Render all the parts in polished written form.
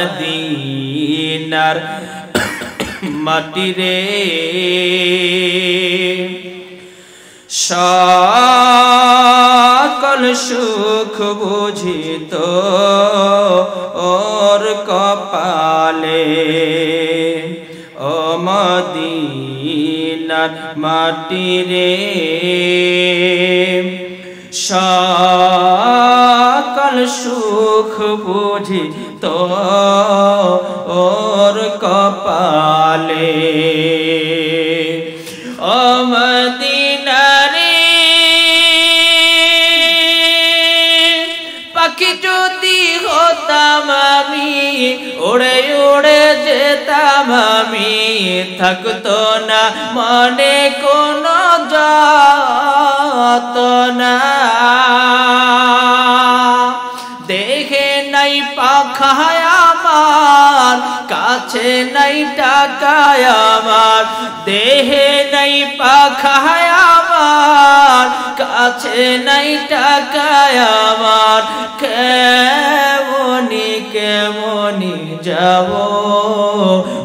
মদিনার মাটি রে সকল সুখ বুঝিত ওর কপালে ও মদিনার মাটি রে সকল সুখ বুঝিত ওর কপালে ও মদিনা রে পাখি যদি হতাম আমি উড়ে উড়ে যেতাম আমি থাকতো না মনে কোনো যাতনা দেখে নাই পাখায় আমার কাছে নাই টাকায় আমার দেহে নাই পাখায় আমার কাছে নাই টাকায় আমার কেমনি যাব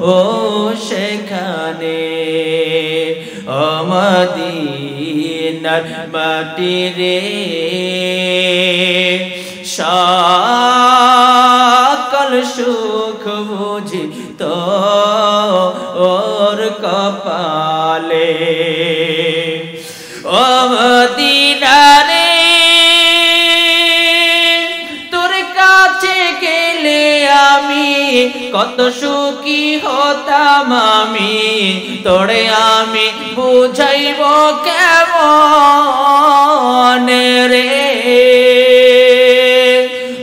ও সেখানে ও মদিনার মাটি রে সকল সুখ বুঝিত ওর কপালে ও মদিনা রে তোর কাছে গেলে আমি কত সুখী হতাম আমি তোরে আমি বুঝাইব কেমন রে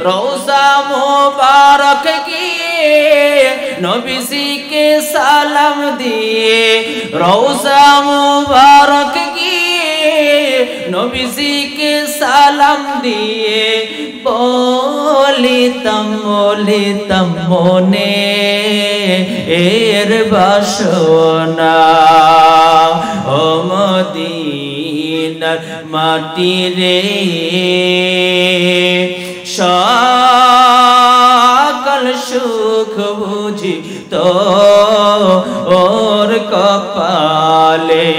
রওজা মুবারক গিয়ে নবীজিকে সালাম দিয়ে রওজা মুবারক গিয়ে নবীজিকে সালাম দিয়ে বলিতাম মনে এর বাসনা ও মদিনার মাটি রে সকল সুখ বুঝিত ওর কপালে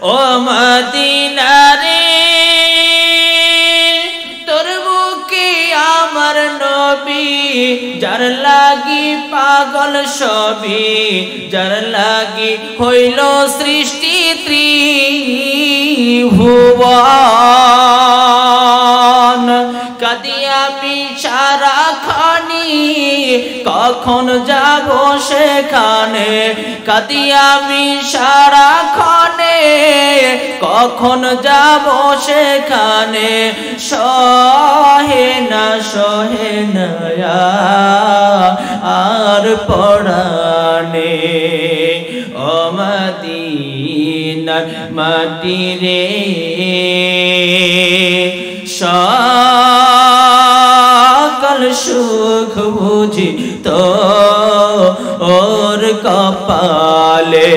ও মদিনা রে তোর বুকে আমার নবী যার লাগি পাগল সবই যার লাগি হইল সৃষ্টি ত্রিভুবন কাঁদি আমি সারাক্ষণি কখন যাব সেখানে কাঁদি আমি সারাক্ষণে কখন যাব সেখানে সহে না আর পরানে ও মদিনার মাটি রে সকল সুখ বুঝিত ওর কপালে।